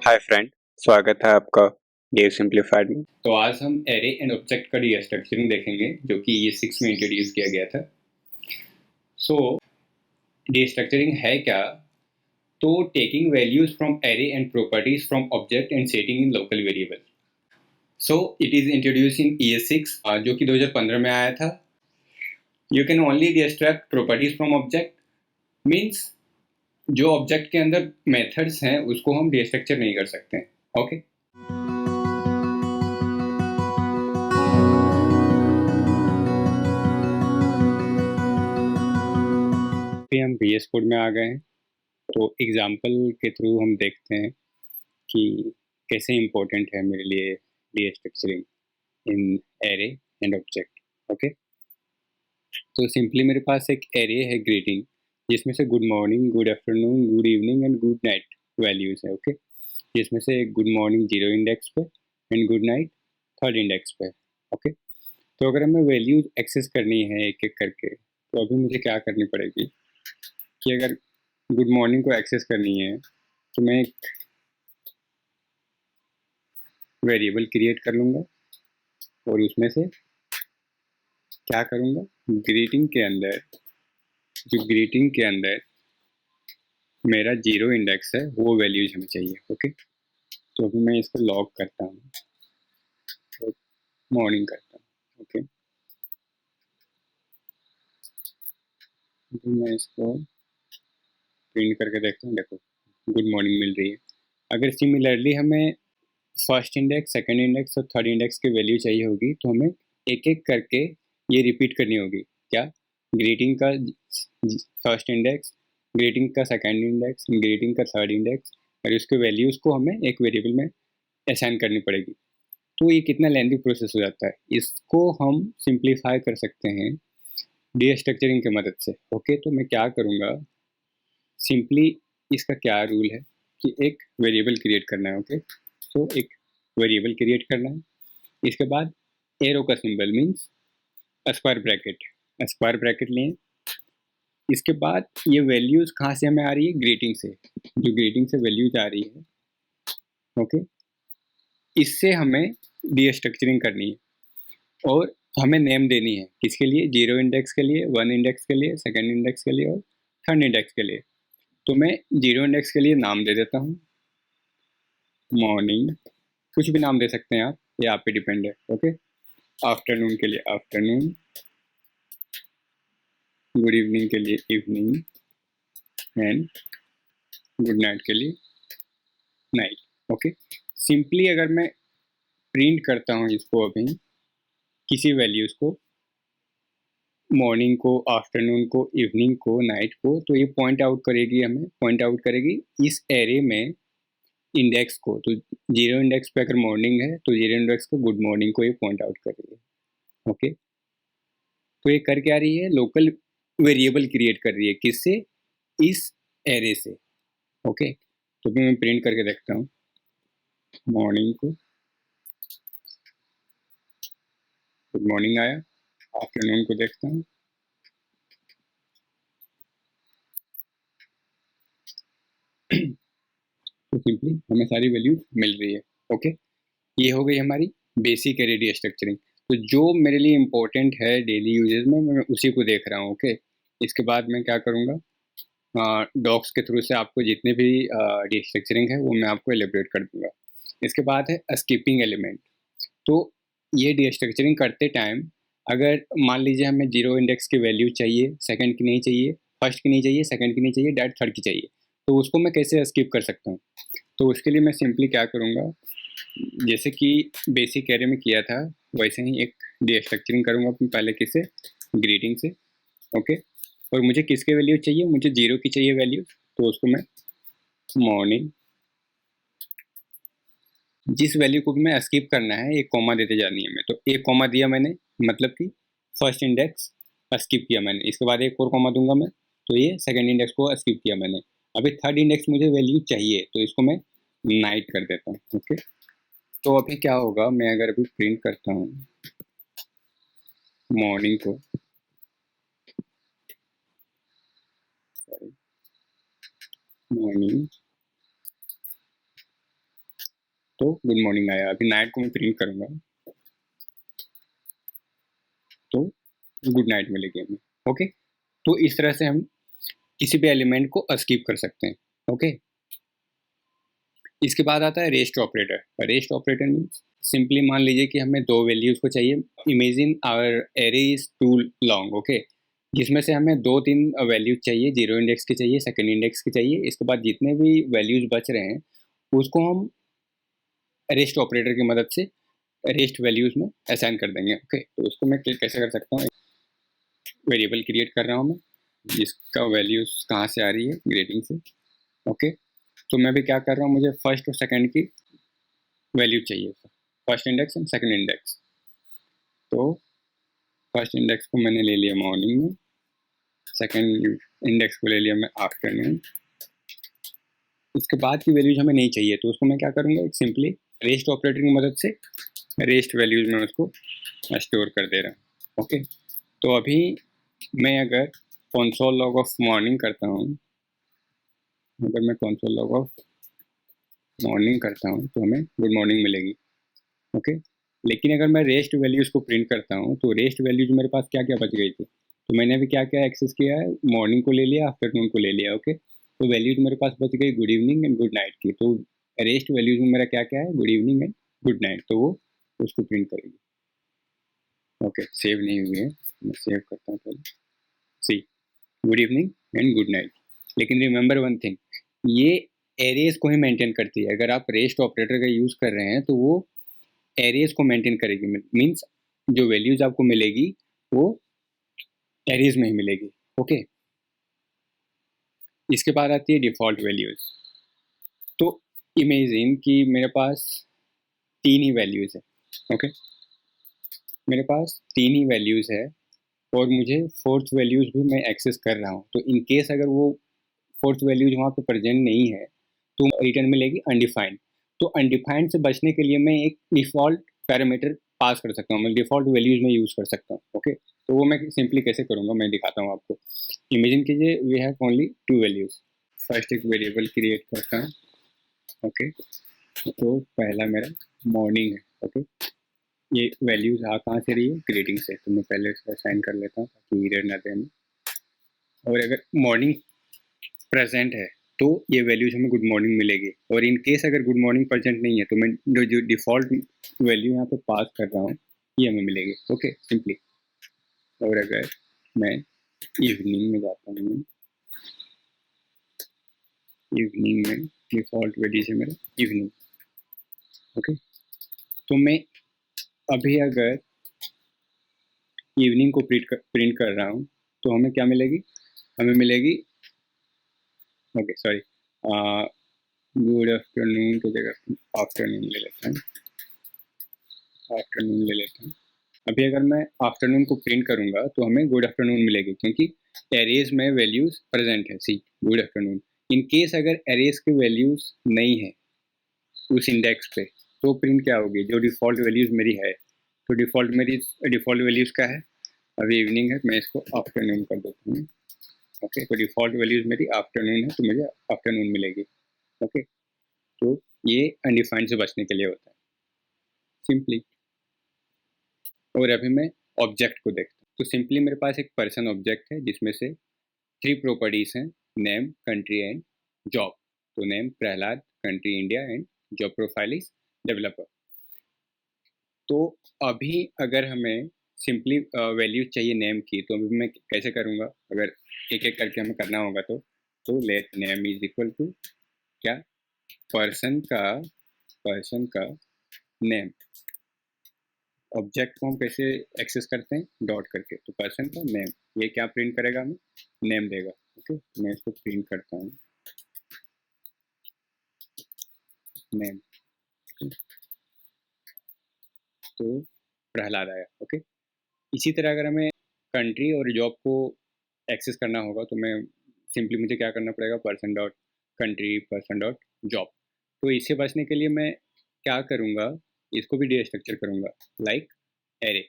Hi friend, स्वागत है आपका डेव सिंप्लीफाइड में। तो आज हम एरे एंड ऑब्जेक्ट का डीस्ट्रक्चरिंग देखेंगे जो कि ये 6 में इंट्रोड्यूस किया गया था। सो डीस्ट्रक्चरिंग है क्या? तो taking values from array and properties from object and setting in local variable. So it is introduce in ES6 जो कि 2015 में आया था। You can only destruct properties from object, means जो ऑब्जेक्ट के अंदर मेथड्स हैं उसको हम डीस्ट्रक्चर नहीं कर सकते। ओके हम VS कोड में आ गए हैं, तो एग्जाम्पल के थ्रू हम देखते हैं कि कैसे इम्पोर्टेंट है मेरे लिए destructuring in array and object. Okay, तो सिंपली मेरे पास एक एरे है ग्रीटिंग, जिसमें से good morning, good afternoon, good evening and good night values है। ओके, जिसमें से गुड मॉर्निंग 0 इंडेक्स पे and good night 3rd index पे। ओके, तो अगर हमें वैल्यूज एक्सेस करनी है एक एक करके, तो अभी मुझे क्या करनी पड़ेगी कि अगर गुड मॉर्निंग को एक्सेस करनी है तो मैं एक वेरिएबल क्रिएट कर लूँगा और उसमें से क्या करूँगा, ग्रीटिंग के अंदर मेरा 0 इंडेक्स है वो वैल्यूज हमें चाहिए। ओके, तो अभी मैं इसको लॉग करता हूँ और मॉर्निंग करता हूँ। ओके, तो मैं इसको प्रिंट करके देखता हूँ, देखो गुड मॉर्निंग मिल रही है। अगर सिमिलरली हमें फर्स्ट इंडेक्स, सेकंड इंडेक्स और 3rd इंडेक्स की वैल्यू चाहिए होगी तो हमें एक एक करके ये रिपीट करनी होगी। क्या? ग्रीटिंग का फर्स्ट इंडेक्स, ग्रीटिंग का सेकंड इंडेक्स, ग्रीटिंग का 3rd इंडेक्स, और इसके वैल्यूज़ को हमें एक वेरिएबल में असाइन करनी पड़ेगी। तो ये कितना लेंथी प्रोसेस हो जाता है, इसको हम सिंप्लीफाई कर सकते हैं डीस्ट्रक्चरिंग की मदद से। ओके, तो मैं क्या करूँगा, सिंपली इसका क्या रूल है कि एक वेरिएबल क्रिएट करना है। ओके, तो एक वेरिएबल क्रिएट करना है, इसके बाद एरो का सिंबल मीन्स स्क्वायर ब्रैकेट लें। इसके बाद ये वैल्यूज कहाँ से हमें आ रही है, ग्रीटिंग से, जो ग्रीटिंग से वैल्यूज आ रही है। ओके, इससे हमें डीस्ट्रक्चरिंग करनी है और हमें नेम देनी है, किसके लिए, 0 इंडेक्स के लिए, 1 इंडेक्स के लिए, सेकंड इंडेक्स के लिए और 3rd इंडेक्स के लिए। तो मैं 0 इंडेक्स के लिए नाम दे देता हूँ मॉर्निंग, कुछ भी नाम दे सकते हैं आप, ये आप पे डिपेंड है। ओके, आफ्टरनून के लिए आफ्टरनून, गुड इवनिंग के लिए इवनिंग एंड गुड नाइट के लिए नाइट। ओके, सिंपली अगर मैं प्रिंट करता हूँ इसको अभी, किसी वैल्यूज़ को, मॉर्निंग को, आफ्टरनून को, इवनिंग को, नाइट को, तो ये पॉइंट आउट करेगी, हमें पॉइंट आउट करेगी इस एरे में इंडेक्स को। तो 0 इंडेक्स पे अगर मॉर्निंग है तो 0 इंडेक्स को गुड मॉर्निंग को ये पॉइंट आउट कर रही है। ओके, तो ये कर क्या रही है, लोकल वेरिएबल क्रिएट कर रही है, किससे, इस एरे से। ओके, तो मैं प्रिंट करके देखता हूँ मॉर्निंग को, गुड मॉर्निंग आया, आफ्टरनून को देखता हूँ, तो सिंपली हमें सारी वैल्यूज मिल रही है। ओके, ये हो गई हमारी बेसिक एरे डीस्ट्रक्चरिंग। तो जो मेरे लिए इम्पोर्टेंट है डेली यूजेस में, मैं उसी को देख रहा हूँ। ओके, इसके बाद मैं क्या करूँगा, डॉक्स के थ्रू से आपको जितने भी डीस्ट्रक्चरिंग है वो मैं आपको एलिब्रेट कर दूंगा। इसके बाद है स्किपिंग एलिमेंट। तो ये डीस्ट्रक्चरिंग करते टाइम अगर मान लीजिए हमें 0 इंडेक्स की वैल्यू चाहिए, सेकंड की नहीं चाहिए, फर्स्ट की नहीं चाहिए, सेकंड की नहीं चाहिए, डायरेक्ट 3rd की चाहिए, तो उसको मैं कैसे स्किप कर सकता हूँ। तो उसके लिए मैं सिंपली क्या करूँगा, जैसे कि बेसिक एरे में किया था वैसे ही एक डीस्ट्रक्चरिंग करूँगा अपनी, पहले किससे, ग्रीटिंग से। ओके, और मुझे किसके वैल्यू चाहिए, मुझे 0 की चाहिए वैल्यू, तो उसको मैं मॉर्निंग, जिस वैल्यू को भी मैं स्किप करना है एक कॉमा देते जानी है मैं, तो एक कॉमा दिया मैंने, मतलब कि फर्स्ट इंडेक्स स्किप किया मैंने, इसके बाद एक और कॉमा दूंगा मैं, तो ये सेकंड इंडेक्स को स्किप किया मैंने। अभी 3rd इंडेक्स मुझे वैल्यू चाहिए, तो इसको मैं नाइट कर देता हूँ। ओके, तो अभी क्या होगा, मैं अगर अभी प्रिंट करता हूँ मॉर्निंग को, मॉर्निंग तो गुड मॉर्निंग आया। अभी नाइट को मैं प्रिंट करूँगा तो गुड नाइट मिलेगी हमें। ओके, तो इस तरह से हम किसी भी एलिमेंट को स्किप कर सकते हैं। ओके, इसके बाद आता है rest operator. Rest operator means simply मान लीजिए कि हमें दो वैल्यूज़ को चाहिए। Imagine our array is too long, okay, जिसमें से हमें दो तीन वैल्यूज चाहिए, जीरो इंडेक्स की चाहिए, सेकंड इंडेक्स की चाहिए। इसके बाद जितने भी वैल्यूज बच रहे हैं उसको हम रेस्ट ऑपरेटर की मदद से रेस्ट वैल्यूज में असाइन कर देंगे। ओके, तो उसको मैं कैसे कर सकता हूँ, वेरिएबल क्रिएट कर रहा हूँ मैं, जिसका वैल्यूज कहाँ से आ रही है, ग्रेडिंग से। ओके, तो मैं भी क्या कर रहा हूँ, मुझे फर्स्ट और सेकंड की वैल्यू चाहिए, first index and second index. तो फर्स्ट इंडेक्स को मैंने ले लिया मॉर्निंग में, सेकंड इंडेक्स को ले लिया मैं आफ्टरनून। इसके बाद की वैल्यूज हमें नहीं चाहिए, तो उसको मैं क्या करूँगा, एक सिंपली रेस्ट ऑपरेटर की मदद से रेस्ट वैल्यूज में उसको स्टोर कर दे रहा हूँ। ओके, तो अभी मैं अगर कंसोल लॉग ऑफ मॉर्निंग करता हूँ, अगर मैं कंसोल लॉग ऑफ मॉर्निंग करता हूँ तो हमें गुड मॉर्निंग मिलेगी। ओके, लेकिन अगर मैं रेस्ट वैल्यूज़ को प्रिंट करता हूँ तो रेस्ट वैल्यूज मेरे पास क्या क्या बच गई थी, तो मैंने अभी क्या क्या एक्सेस किया है, मॉर्निंग को ले लिया, आफ्टरनून को ले लिया। ओके, तो वैल्यूज मेरे पास बच गई good evening and good night की। तो रेस्ट वैल्यूज में मेरा क्या क्या है, good evening and good night, तो वो उसको प्रिंट करेगी। ओके, सेव नहीं हुई है, मैं सेव करता हूँ पहले। See, good evening and good night. लेकिन रिमेंबर वन थिंग, ये एरेज को ही मेंटेन करती है। अगर आप रेस्ट ऑपरेटर का यूज़ कर रहे हैं तो वो एरेज को मेंटेन करेगी, मीन्स जो वैल्यूज आपको मिलेगी वो एरेज में ही मिलेगी। ओके, इसके बाद आती है डिफ़ॉल्ट वैल्यूज। तो इमेजिन कि मेरे पास तीन ही वैल्यूज है। ओके, मेरे पास तीन ही वैल्यूज है और मुझे फोर्थ वैल्यूज भी मैं एक्सेस कर रहा हूँ। तो इन केस अगर वो फोर्थ वैल्यूज वहाँ पे प्रेजेंट नहीं है तो रिटर्न मिलेगी अनडिफाइंड। तो अनडिफाइंड से बचने के लिए मैं एक डिफ़ॉल्ट पैरामीटर पास कर सकता हूँ, मैं डिफ़ॉल्ट वैल्यूज में यूज़ कर सकता हूँ। ओके, तो वो मैं सिंपली कैसे करूँगा मैं दिखाता हूँ आपको। इमेजिन कीजिए we have only two values. First एक वेरिएबल क्रिएट करता हूँ। ओके, तो पहला मेरा मॉर्निंग है। ओके, ये वैल्यूज आ कहाँ से रही है, ग्रेडिंग से, तो मैं पहले इसको असाइन कर लेता हूँ ताकि एरर ना दे हमें। और अगर मॉर्निंग प्रेजेंट है तो ये वैल्यूज हमें गुड मॉर्निंग मिलेगी। और इन केस अगर गुड मॉर्निंग प्रेजेंट नहीं है तो मैं जो डिफ़ॉल्ट वैल्यू यहाँ पे पास कर रहा हूँ ये हमें मिलेगी। Okay, simply. और अगर मैं इवनिंग में जाता हूँ, इवनिंग में डिफ़ॉल्ट वैल्यू है मेरा इवनिंग। ओके, तो मैं अभी अगर इवनिंग को प्रिंट कर रहा हूँ तो हमें क्या मिलेगी, हमें मिलेगी, ओके सॉरी, गुड आफ्टरनून की जगह आफ्टरनून ले लेते हैं, आफ्टरनून ले लेते हैं। अभी अगर मैं आफ्टरनून को प्रिंट करूंगा तो हमें गुड आफ्टरनून मिलेगी क्योंकि एरेज में वैल्यूज प्रेजेंट है। सी, गुड आफ्टरनून। इन केस अगर एरेज की वैल्यूज नहीं है उस इंडेक्स पे तो प्रिंट क्या होगी, जो डिफ़ॉल्ट वैल्यूज मेरी है। तो डिफ़ॉल्ट वैल्यूज क्या है, अभी इवनिंग है, मैं इसको आफ्टरनून कर देता हूँ। ओके, तो डिफ़ॉल्ट वैल्यूज मेरी आफ्टरनून है तो मुझे आफ्टरनून मिलेगी। ओके, तो ये अनडिफाइंड से बचने के लिए होता है सिंपली। और अभी मैं ऑब्जेक्ट को देखता हूँ, तो सिंपली मेरे पास एक पर्सन ऑब्जेक्ट है जिसमें से थ्री प्रॉपर्टीज हैं, नेम, कंट्री एंड जॉब। तो name Prahlad, country India and job profile is developer. तो अभी अगर हमें सिंपली वैल्यू चाहिए नेम की तो अभी मैं कैसे करूँगा, अगर एक एक करके हमें करना होगा तो let name is equal to क्या, पर्सन का नेम। ऑब्जेक्ट को हम कैसे एक्सेस करते हैं, डॉट करके, तो पर्सन का नेम, ये क्या प्रिंट करेगा, हमें नेम देगा। ओके, मैं इसको प्रिंट करता हूँ, नेम। तो प्रहलाद आया। ओके, इसी तरह अगर हमें कंट्री और जॉब को एक्सेस करना होगा तो मैं सिंपली मुझे क्या करना पड़ेगा, person dot country, person dot job. तो इससे बचने के लिए मैं क्या करूँगा, इसको भी डीस्ट्रक्चर करूँगा लाइक एरे।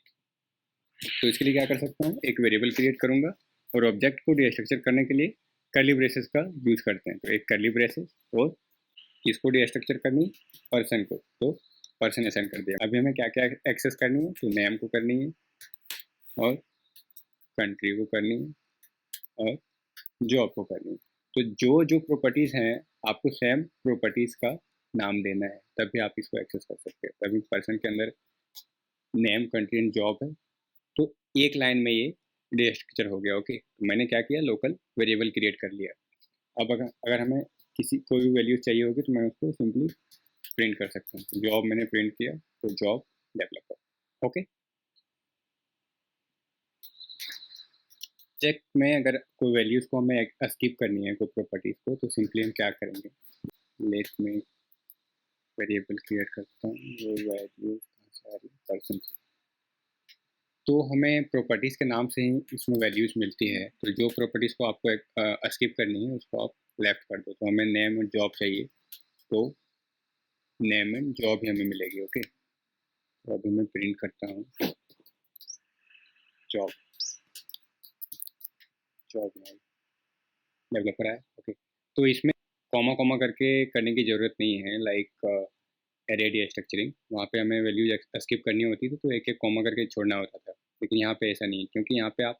तो इसके लिए क्या कर सकता हूँ, एक वेरिएबल क्रिएट करूँगा और ऑब्जेक्ट को डीस्ट्रक्चर करने के लिए कर्ली ब्रेसेस का यूज़ करते हैं। तो एक कर्ली ब्रेसेस और किसको डीस्ट्रक्चर करनी, पर्सन को, तो पर्सन असाइन कर दिया। अभी हमें क्या क्या एक्सेस करनी है, तो नेम को करनी है और कंट्री को करनी है और जॉब को करनी है। तो जो जो प्रॉपर्टीज़ हैं आपको सेम प्रॉपर्टीज़ का नाम देना है, तभी आप इसको एक्सेस कर सकते हैं। तभी पर्सन के अंदर नेम, कंट्री एंड जॉब है, तो एक लाइन में ये डीस्ट्रक्चर हो गया। ओके, तो मैंने क्या किया, लोकल वेरिएबल क्रिएट कर लिया। अब अगर हमें किसी कोई भी वैल्यू चाहिए होगी तो मैं उसको सिंपली प्रिंट कर सकता हूँ। तो जॉब मैंने प्रिंट किया, तो जॉब डेवलपर। ओके, चेक में अगर कोई वैल्यूज़ को हमें स्किप करनी है, कोई प्रॉपर्टीज़ को, तो सिंपली हम क्या करेंगे, लेट में वेरिएबल क्रिएट करता हूँ, वो वैल्यू सारी पर्सन। तो हमें प्रॉपर्टीज़ के नाम से ही इसमें वैल्यूज़ मिलती है। तो जो प्रॉपर्टीज़ को आपको स्किप करनी है उसको आप लेफ्ट कर दो। तो हमें नेम और जॉब चाहिए, तो नेम एंड जॉब ही हमें मिलेगी। ओके, तो अभी मैं प्रिंट करता हूँ जॉब, जॉब डेवलपर है। ओके, तो इसमें कॉमा कॉमा करके करने की ज़रूरत नहीं है, लाइक एरे डीस्ट्रक्चरिंग, वहाँ पे हमें वैल्यूज स्किप करनी होती थी तो एक एक कॉमा करके छोड़ना होता था। लेकिन यहाँ पे ऐसा नहीं है, क्योंकि यहाँ पे आप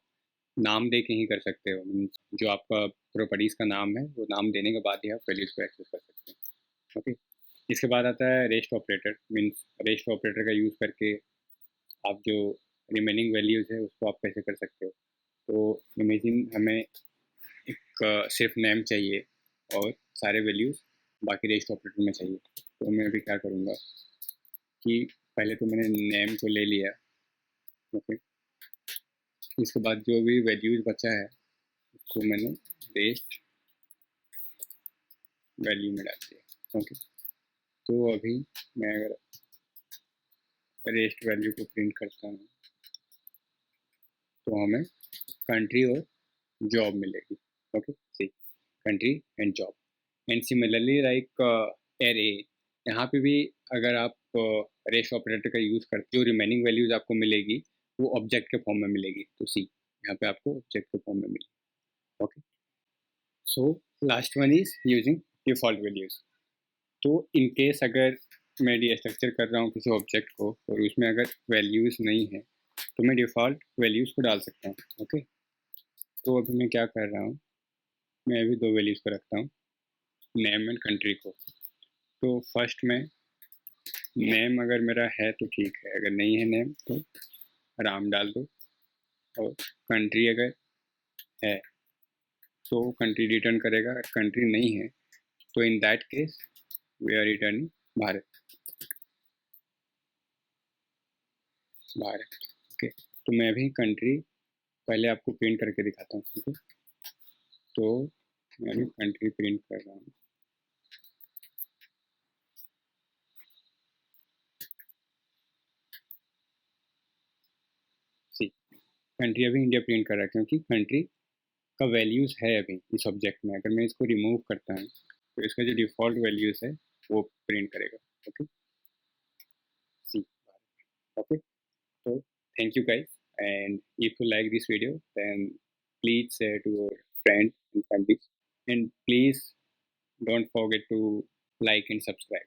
नाम दे के ही कर सकते हो। मीन्स जो आपका प्रॉपर्टीज़ का नाम है वो नाम देने के बाद ही आप वैल्यूज़ को एक्सेस कर सकते हैं। ओके, इसके बाद आता है rest operator. Means rest operator का यूज़ करके आप जो रिमेनिंग वैल्यूज़ है उसको आप कैसे कर सकते हो। तो इमेजिन हमें एक सिर्फ नेम चाहिए और सारे वैल्यूज़ बाकी रेस्ट ऑपरेटर में चाहिए। तो मैं अभी क्या करूँगा कि पहले तो मैंने नेम को ले लिया। ओके, इसके बाद जो भी वैल्यूज़ बचा है उसको मैंने रेस्ट वैल्यू में डाल दिया। ओके, तो अभी मैं अगर रेस्ट वैल्यू को प्रिंट करता हूँ तो हमें कंट्री और जॉब मिलेगी। Okay, see country and job. And similarly like array, यहाँ पे भी अगर आप रेस्ट ऑपरेटर का यूज़ करते हो, जो रिमेनिंग वैल्यूज़ आपको मिलेगी वो ऑब्जेक्ट के फॉर्म में मिलेगी। तो सी यहाँ पे आपको ऑब्जेक्ट के फॉर्म में मिलेगी। Okay, so last one is using default values. तो इन केस अगर मैं डीस्ट्रक्चर कर रहा हूँ किसी ऑब्जेक्ट को और उसमें अगर वैल्यूज़ नहीं है तो मैं डिफ़ॉल्ट वैल्यूज़ को डाल सकता हूँ। ओके, तो अभी मैं क्या कर रहा हूँ, मैं अभी दो वैल्यूज़ को रखता हूँ, नेम एंड कंट्री को। तो फर्स्ट में नेम अगर मेरा है तो ठीक है, अगर नहीं है नेम तो राम डाल दो, और कंट्री अगर है तो कंट्री रिटर्न करेगा, अगर कंट्री नहीं है तो in that case we are returning Bharat, Bharat. Okay, तो मैं अभी कंट्री पहले आपको प्रिंट करके दिखाता हूँ। ओके, तो मैं अभी कंट्री प्रिंट कर रहा हूँ। सी कंट्री अभी इंडिया प्रिंट कर रहा है, क्योंकि कंट्री का वैल्यूज़ है अभी इस ऑब्जेक्ट में। अगर मैं इसको रिमूव करता हूँ तो इसका जो डिफ़ॉल्ट वैल्यूज़ है वो प्रिंट करेगा। Okay, see, okay, so thank you guys, and if you like this video then please share to your friends and families, and please don't forget to like and subscribe.